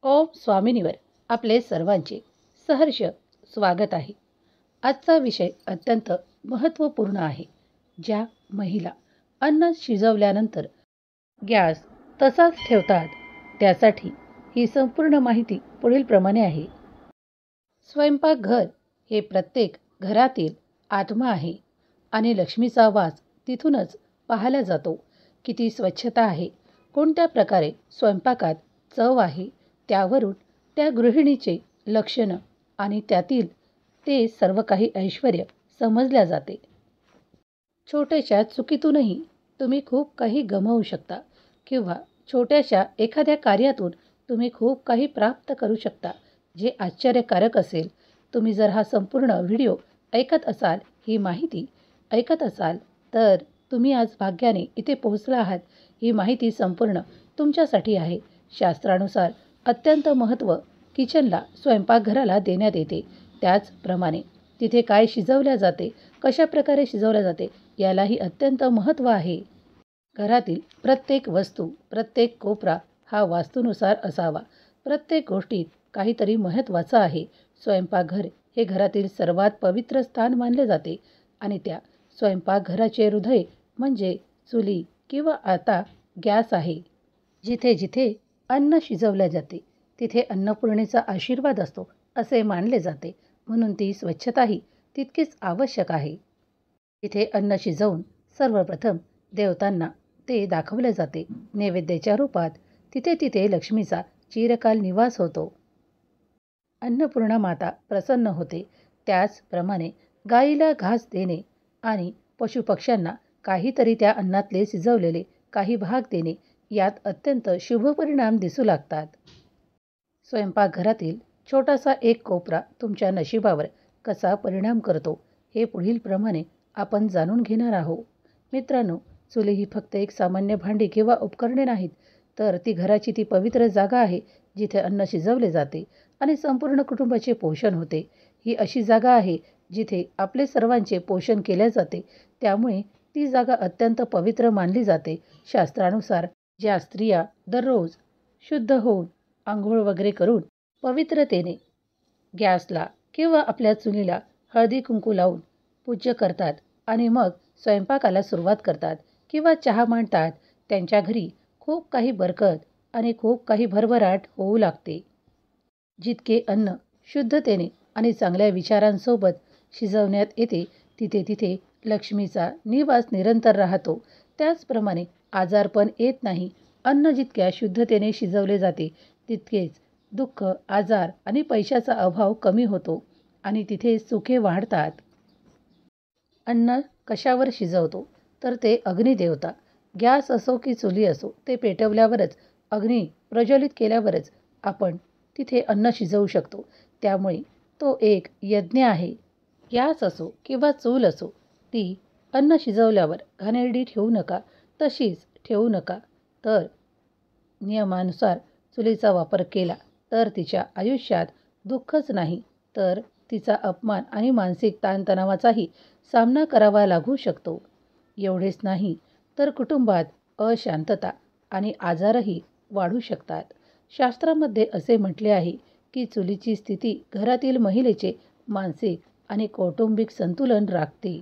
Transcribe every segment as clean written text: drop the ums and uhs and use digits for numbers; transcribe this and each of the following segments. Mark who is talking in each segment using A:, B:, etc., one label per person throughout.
A: ओम स्वामिनीवर आपले सर्वांचे सहर्ष स्वागत आहे. आजचा विषय अत्यंत महत्त्वपूर्ण आहे. ज्या महिला अन्न शिजवल्यानंतर गॅस तसाच ठेवतात त्यासाठी ही संपूर्ण माहिती पुढीलप्रमाणे आहे. स्वयंपाकघर हे प्रत्येक घरातील आत्मा आहे आणि लक्ष्मीचा वास तिथूनच पाहायला जातो. किती स्वच्छता आहे, कोणत्या प्रकारे स्वयंपाकात चव आहे, त्यावरून त्या गृहिणीचे लक्षणं आणि त्यातील ते सर्व काही ऐश्वर्य समजल्या जाते. छोट्याशा चुकीतूनही तुम्ही खूप काही गमावू शकता किंवा छोट्याशा एखाद्या कार्यातून तुम्ही खूप काही प्राप्त करू शकता, जे आश्चर्यकारक असेल. तुम्ही जर हा संपूर्ण व्हिडिओ ऐकत असाल, ही माहिती ऐकत असाल, तर तुम्ही आज भाग्याने इथे पोहोचला आहात. ही माहिती संपूर्ण तुमच्यासाठी आहे. शास्त्रानुसार अत्यंत महत्त्व किचनला, स्वयंपाकघराला देण्यात येते. त्याचप्रमाणे तिथे काय शिजवल्या जाते, कशा प्रकारे शिजवल्या जाते, यालाही अत्यंत महत्त्व आहे. घरातील प्रत्येक वस्तू, प्रत्येक कोपरा हा वास्तूनुसार असावा. प्रत्येक गोष्टीत काहीतरी महत्त्वाचं आहे. स्वयंपाकघर हे घरातील सर्वात पवित्र स्थान मानले जाते आणि त्या स्वयंपाकघराचे हृदय म्हणजे चुली किंवा आता गॅस आहे. जिथे जिथे अन्न शिजवले जाते तिथे अन्नपूर्णेचा आशीर्वाद असतो असे मानले जाते. म्हणून ती स्वच्छताही तितकीच आवश्यक आहे. तिथे अन्न शिजवून सर्वप्रथम देवतांना ते दाखवले जाते नैवेद्याच्या रूपात. तिथे तिथे लक्ष्मीचा चिरकाल निवास होतो. अन्नपूर्णा माता प्रसन्न होते. त्याचप्रमाणे गाईला घास देणे आणि पशुपक्ष्यांना काहीतरी त्या अन्नातले शिजवलेले काही भाग देणे यात अत्यंत शुभ परिणाम दिसू लागतात. स्वयंपाकघरातील छोटासा एक कोपरा तुमच्या नशिबावर कसा परिणाम करतो हे पुढीलप्रमाणे आपण जाणून घेणार आहोत. मित्रांनो, चुली ही फक्त एक सामान्य भांडी किंवा उपकरणे नाहीत, तर ती घराची ती पवित्र जागा आहे जिथे अन्न शिजवले जाते आणि संपूर्ण कुटुंबाचे पोषण होते. ही अशी जागा आहे जिथे आपले सर्वांचे पोषण केले जाते. त्यामुळे ती जागा अत्यंत पवित्र मानली जाते. शास्त्रानुसार ज्या स्त्रिया दररोज शुद्ध होऊन आंघोळ वगैरे करून पवित्रतेने गॅसला किंवा आपल्या चुलीला हळदी कुंकू लावून पूज्य करतात आणि मग स्वयंपाकाला सुरुवात करतात किंवा चहा मांडतात, त्यांच्या घरी खूप काही बरकत आणि खूप काही भरभराट होऊ लागते. जितके अन्न शुद्धतेने आणि चांगल्या विचारांसोबत शिजवण्यात येते तिथे तिथे लक्ष्मीचा निवास निरंतर राहतो. त्याचप्रमाणे आजारपण येत नाही. अन्न जितक्या शुद्धतेने शिजवले जाते तितकेच दुःख, आजार आणि पैशाचा अभाव कमी होतो आणि तिथे सुखे वाढतात. अन्न कशावर शिजवतो तर ते अग्निदेवता, गॅस असो की चुली असो, ते पेटवल्यावरच, अग्नी प्रज्वलित केल्यावरच आपण तिथे अन्न शिजवू शकतो. त्यामुळे तो एक यज्ञ आहे. गॅस असो किंवा चूल असो, ती अन्न शिजवल्यावर घाणेरडी ठेवू नका, तशीच ठेवू नका. तर नियमानुसार चुलीचा वापर केला तर तिच्या आयुष्यात दुःखच नाही, तर तिचा अपमान आणि मानसिक ताणतणावाचाही सामना करावा लागू शकतो. एवढेच नाही तर कुटुंबात अशांतता आणि आजारही वाढू शकतात. शास्त्रामध्ये असे म्हटले आहे की चुलीची स्थिती घरातील महिलेचे मानसिक आणि कौटुंबिक संतुलन राखते.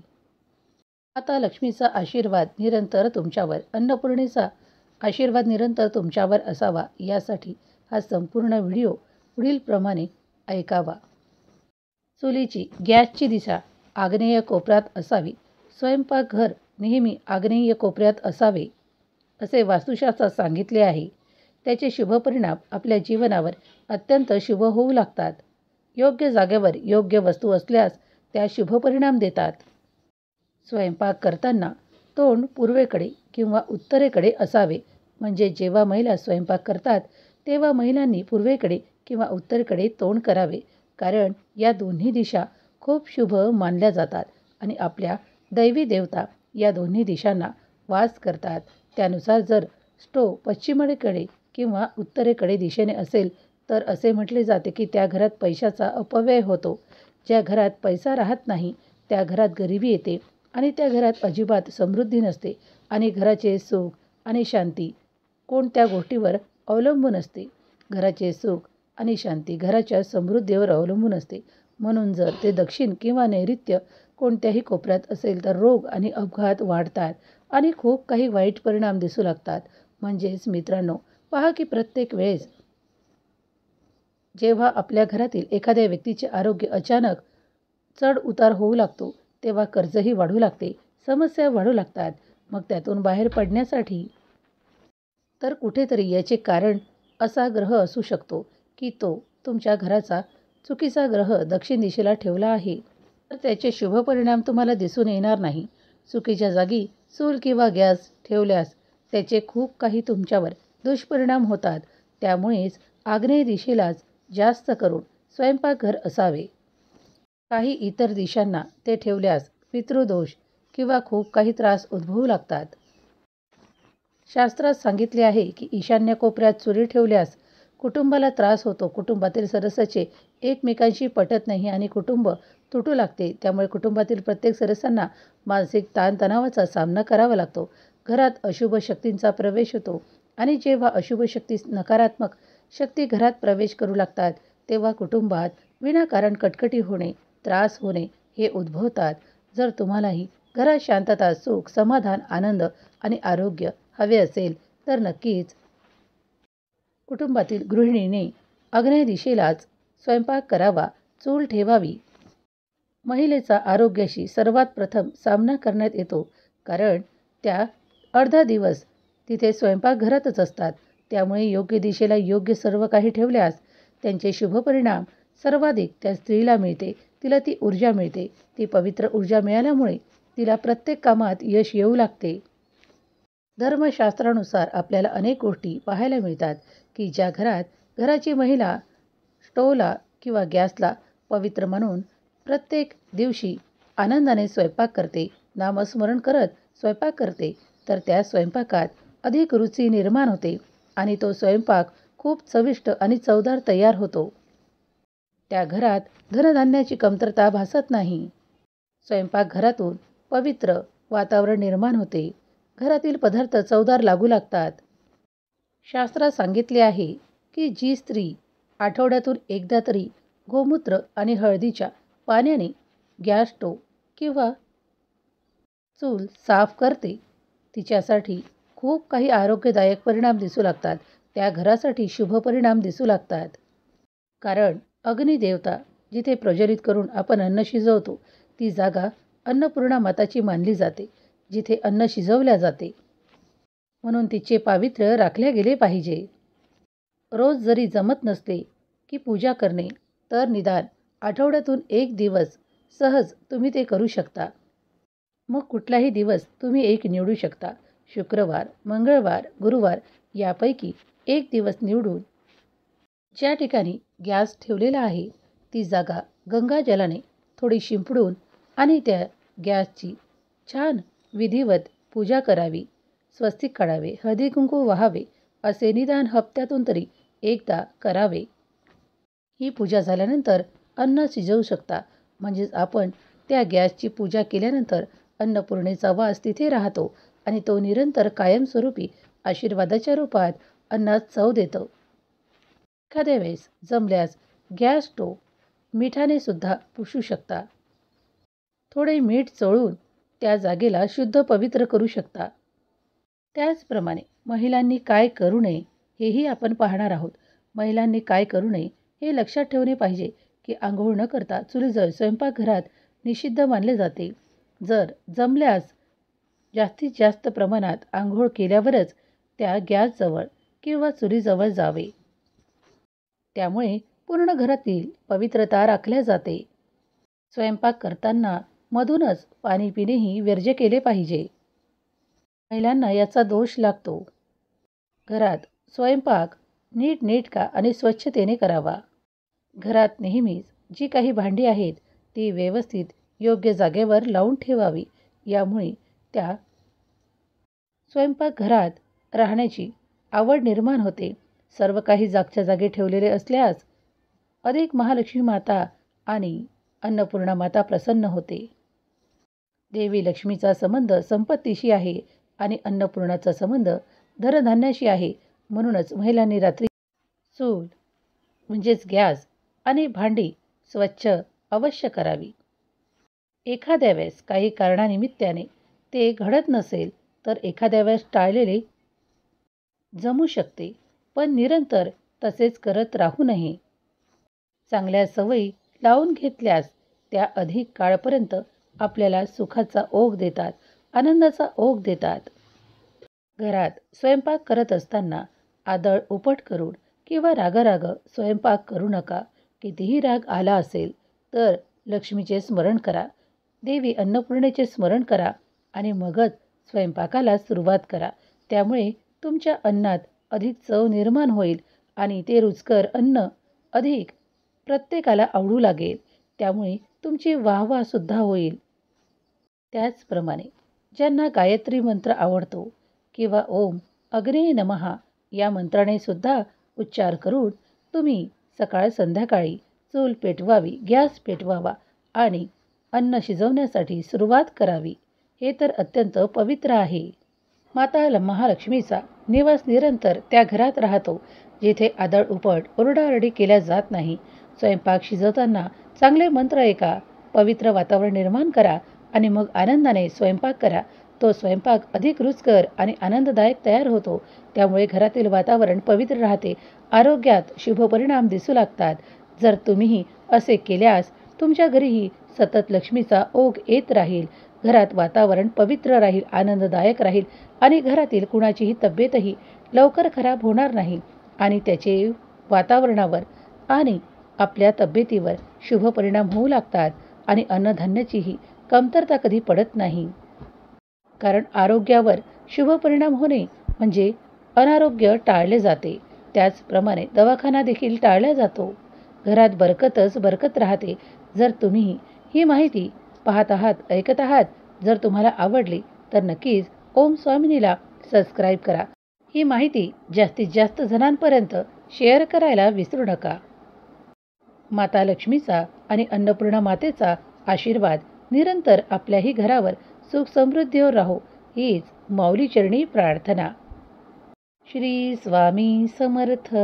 A: आता लक्ष्मीचा आशीर्वाद निरंतर तुमच्यावर, अन्नपूर्णेचा आशीर्वाद निरंतर तुमच्यावर असावा यासाठी हा संपूर्ण व्हिडिओ पुढीलप्रमाणे ऐकावा. चुलीची, गॅसची दिशा आग्नेय कोपऱ्यात असावी. स्वयंपाकघर नेहमी आग्नेय कोपऱ्यात असावे असे वास्तुशास्त्रात सांगितले आहे. त्याचे शुभ परिणाम आपल्या जीवनावर अत्यंत शुभ होऊ लागतात. योग्य जागेवर योग्य वस्तू असल्यास त्या शुभ परिणाम देतात. स्वयंपाक करताना तोंड पूर्वेकडे किंवा उत्तरेकडे असावे. म्हणजे जेव्हा महिला स्वयंपाक करतात तेव्हा महिलांनी पूर्वेकडे किंवा उत्तरेकडे तोंड करावे, कारण या दोन्ही दिशा खूप शुभ मानल्या जातात आणि आपल्या दैवी देवता या दोन्ही दिशांना वास करतात. त्यानुसार जर स्टोव पश्चिमेकडे किंवा उत्तरेकडे दिशेने असेल तर असे म्हटले जाते की त्या घरात पैशाचा अपव्यय होतो. ज्या घरात पैसा राहत नाही त्या घरात गरिबी येते आणि त्या घरात अजिबात समृद्धी नसते आणि घराचे सुख आणि शांती कोणत्या गोष्टीवर अवलंबून असते. घराचे सुख आणि शांती घराच्या समृद्धीवर अवलंबून असते. म्हणून जर ते दक्षिण किंवा नैऋत्य कोणत्याही कोपऱ्यात असेल तर रोग आणि अपघात वाढतात आणि खूप काही वाईट परिणाम दिसू लागतात. म्हणजेच मित्रांनो, पहा की प्रत्येक वेळेस जेव्हा आपल्या घरातील एखाद्या व्यक्तीचे आरोग्य अचानक चढ उतार होऊ लागतो, तेव्हा कर्जही वाढू लागते, समस्या वाढू लागतात. मग त्यातून बाहेर पडण्यासाठी तर कुठेतरी याचे कारण असा ग्रह असू शकतो की तो तुमच्या घराचा चुकीचा ग्रह दक्षिण दिशेला ठेवला आहे. तर त्याचे शुभ परिणाम तुम्हाला दिसून येणार नाही. चुकीच्या जागी चूल किंवा गॅस ठेवल्यास त्याचे खूप काही तुमच्यावर दुष्परिणाम होतात. त्यामुळेच आग्नेय दिशेलाच जास्त करून स्वयंपाकघर असावे. काही इतर दिशांना ते ठेवल्यास पितृदोष किंवा खूप काही त्रास उद्भवू लागतात. शास्त्रात सांगितले आहे की ईशान्य कोपऱ्यात चुली ठेवल्यास कुटुंबाला त्रास होतो, कुटुंबातील सदस्याचे एकमेकांशी पटत नाही आणि कुटुंब तुटू लागते. त्यामुळे कुटुंबातील प्रत्येक सदस्यांना मानसिक ताणतणावाचा सामना करावा लागतो. घरात अशुभ शक्तींचा प्रवेश होतो आणि जेव्हा अशुभ शक्ती, नकारात्मक शक्ती घरात प्रवेश करू लागतात, तेव्हा कुटुंबात विनाकारण कटकटी होणे, त्रास होणे हे उद्भवतात. जर तुम्हालाही घरात शांतता, सुख, समाधान, आनंद आणि आरोग्य हवे असेल तर नक्कीच कुटुंबातील गृहिणीने आग्नेय दिशेलाच स्वयंपाक करावा, चूल ठेवावी. महिलेचा आरोग्याशी सर्वात प्रथम सामना करण्यात येतो, कारण त्या अर्धा दिवस तिथे स्वयंपाकघरातच असतात. त्यामुळे योग्य दिशेला योग्य सर्व काही ठेवल्यास त्यांचे शुभ परिणाम सर्वाधिक त्या स्त्रीला मिळते. तिला ती ऊर्जा मिळते. ती पवित्र ऊर्जा मिळाल्यामुळे तिला प्रत्येक कामात यश येऊ लागते. धर्मशास्त्रानुसार आपल्याला अनेक गोष्टी पाहायला मिळतात की ज्या घरात घराची महिला स्टोवला किंवा गॅसला पवित्र म्हणून प्रत्येक दिवशी आनंदाने स्वयंपाक करते, नामस्मरण करत स्वयंपाक करते, तर त्या स्वयंपाकात अधिक रुची निर्माण होते आणि तो स्वयंपाक खूप चविष्ट आणि चवदार तयार होतो. त्या घरात धनधान्याची कमतरता भासत नाही. स्वयंपाकघरातून पवित्र वातावरण निर्माण होते. घरातील पदार्थ चवदार लागू लागतात. शास्त्रात सांगितले आहे की जी स्त्री आठवड्यातून एकदा तरी गोमूत्र आणि हळदीच्या पाण्याने गॅस स्टोव्ह किंवा चूल साफ करते, तिच्यासाठी खूप काही आरोग्यदायक परिणाम दिसू लागतात. त्या घरासाठी शुभ परिणाम दिसू लागतात. कारण अग्निदेवता जिथे प्रज्वलित करून आपण अन्न शिजवतो, ती जागा अन्नपूर्णा माताची मानली जाते, जिथे अन्न शिजवल्या जाते. म्हणून तिचे पावित्र्य राखले गेले पाहिजे. रोज जरी जमत नसले की पूजा करणे, तर निदान आठवड्यातून एक दिवस सहज तुम्ही ते करू शकता. मग कुठलाही दिवस तुम्ही एक निवडू शकता. शुक्रवार, मंगळवार, गुरुवार यापैकी एक दिवस निवडून ज्या ठिकाणी गॅस ठेवलेला आहे ती जागा गंगाजलाने थोडी शिंपडून आणि त्या गॅसची छान विधिवत पूजा करावी, स्वस्तिक काढावे, हळदी कुंकू वाहावे, असे निदान हप्त्यातून तरी एकदा करावे. ही पूजा झाल्यानंतर अन्न शिजवू शकता. म्हणजेच आपण त्या गॅसची पूजा केल्यानंतर अन्नपूर्णेचा वास तिथे राहतो आणि तो निरंतर कायमस्वरूपी आशीर्वादाच्या रूपात अन्नात चव देतो. एखाद्या वेळेस जमल्यास गॅस स्टोव्ह मिठाने सुद्धा पुसू शकता. थोडे मीठ चोळून त्या जागेला शुद्ध पवित्र करू शकता. त्याचप्रमाणे महिलांनी काय करू नये हेही आपण पाहणार आहोत. महिलांनी काय करू नये हे लक्षात ठेवणे पाहिजे की आंघोळ न करता चुलीजवळ स्वयंपाकघरात निषिद्ध मानले जाते. जर जमल्यास जास्तीत जास्त प्रमाणात आंघोळ केल्यावरच त्या गॅसजवळ किंवा चुलीजवळ जावे. त्यामुळे पूर्ण घरातील पवित्रता राखल्या जाते. स्वयंपाक करताना मधूनच पाणी पिणेही वर्ज्य केले पाहिजे. महिलांना याचा दोष लागतो. घरात स्वयंपाक नीटनेटका आणि स्वच्छतेने करावा. घरात नेहमीच जी काही भांडी आहेत ती व्यवस्थित योग्य जागेवर लावून ठेवावी. यामुळे त्या स्वयंपाकघरात राहण्याची आवड निर्माण होते. सर्व काही जागच्या जागी ठेवलेले असल्यास अधिक महालक्ष्मी माता आणि अन्नपूर्णा माता प्रसन्न होते. देवी लक्ष्मीचा संबंध संपत्तीशी आहे आणि अन्नपूर्णाचा संबंध धनधान्याशी आहे. म्हणूनच महिलांनी रात्री चूल म्हणजेच गॅस आणि भांडी स्वच्छ अवश्य करावी. एखाद्या वेळेस काही कारणानिमित्ताने ते घडत नसेल तर एखाद्या वेळेस टाळलेले जमू शकते, पण निरंतर तसेच करत राहू नये. चांगल्या सवयी लावून घेतल्यास त्या अधिक काळपर्यंत आपल्याला सुखाचा ओघ देतात, आनंदाचा ओघ देतात. घरात स्वयंपाक करत असताना आदळ उपट करून किंवा रागाराग स्वयंपाक करू नका. कितीही राग आला असेल तर लक्ष्मीचे स्मरण करा, देवी अन्नपूर्णेचे स्मरण करा आणि मगच स्वयंपाकाला सुरुवात करा. त्यामुळे तुमच्या अन्नात अधिक चव निर्माण होईल आणि ते रुचकर अन्न अधिक प्रत्येकाला आवडू लागेल. त्यामुळे तुमची वाहवासुद्धा होईल. त्याचप्रमाणे ज्यांना गायत्री मंत्र आवडतो किंवा ओम अग्ने नमः या मंत्राने सुद्धा उच्चार करून तुम्ही सकाळ संध्याकाळी चूल पेटवावी, गॅस पेटवावा आणि अन्न शिजवण्यासाठी सुरुवात करावी. हे तर अत्यंत पवित्र आहे. माता महालक्ष्मीचा निवास निरंतर त्या घरात राहतो जिथे आदळ उपट ओरडाओरडी केल्या जात नाही. स्वयंपाक शिजवताना चांगले मंत्र ऐका, पवित्र वातावरण निर्माण करा आणि मग आनंदाने स्वयंपाक करा. तो स्वयंपाक अधिक रुचकर आणि आनंददायक तयार होतो. त्यामुळे घरातील वातावरण पवित्र राहते, आरोग्यात शुभ परिणाम दिसू लागतात. जर तुम्हीही असे केल्यास तुमच्या घरीही सतत लक्ष्मीचा ओघ येत राहील. घरात वातावरण पवित्र राहील, आनंददायक राहील आणि घरातील कुणाचीही तब्येतही लवकर खराब होणार नाही आणि त्याचे वातावरणावर आणि आपल्या तब्येतीवर शुभ परिणाम होऊ लागतात आणि अन्नधान्याचीही कमतरता कधी पडत नाही. कारण आरोग्यावर शुभ परिणाम होणे म्हणजे अनारोग्य टाळले जाते. त्याचप्रमाणे दवाखाना देखील टाळला जातो. घरात बरकतच बरकत राहते. जर तुम्ही ही माहिती पाहत आहात, ऐकत आहात, जर तुम्हाला आवडली तर नक्कीच ओम स्वामिनीला सबस्क्राईब करा. ही माहिती जास्तीत जास्त जणांपर्यंत शेअर करायला विसरू नका. माता लक्ष्मीचा आणि अन्नपूर्णा मातेचा आशीर्वाद निरंतर आपल्याही घरावर सुख समृद्धीवर राहो हीच माऊली चरणी प्रार्थना. श्री स्वामी समर्थ.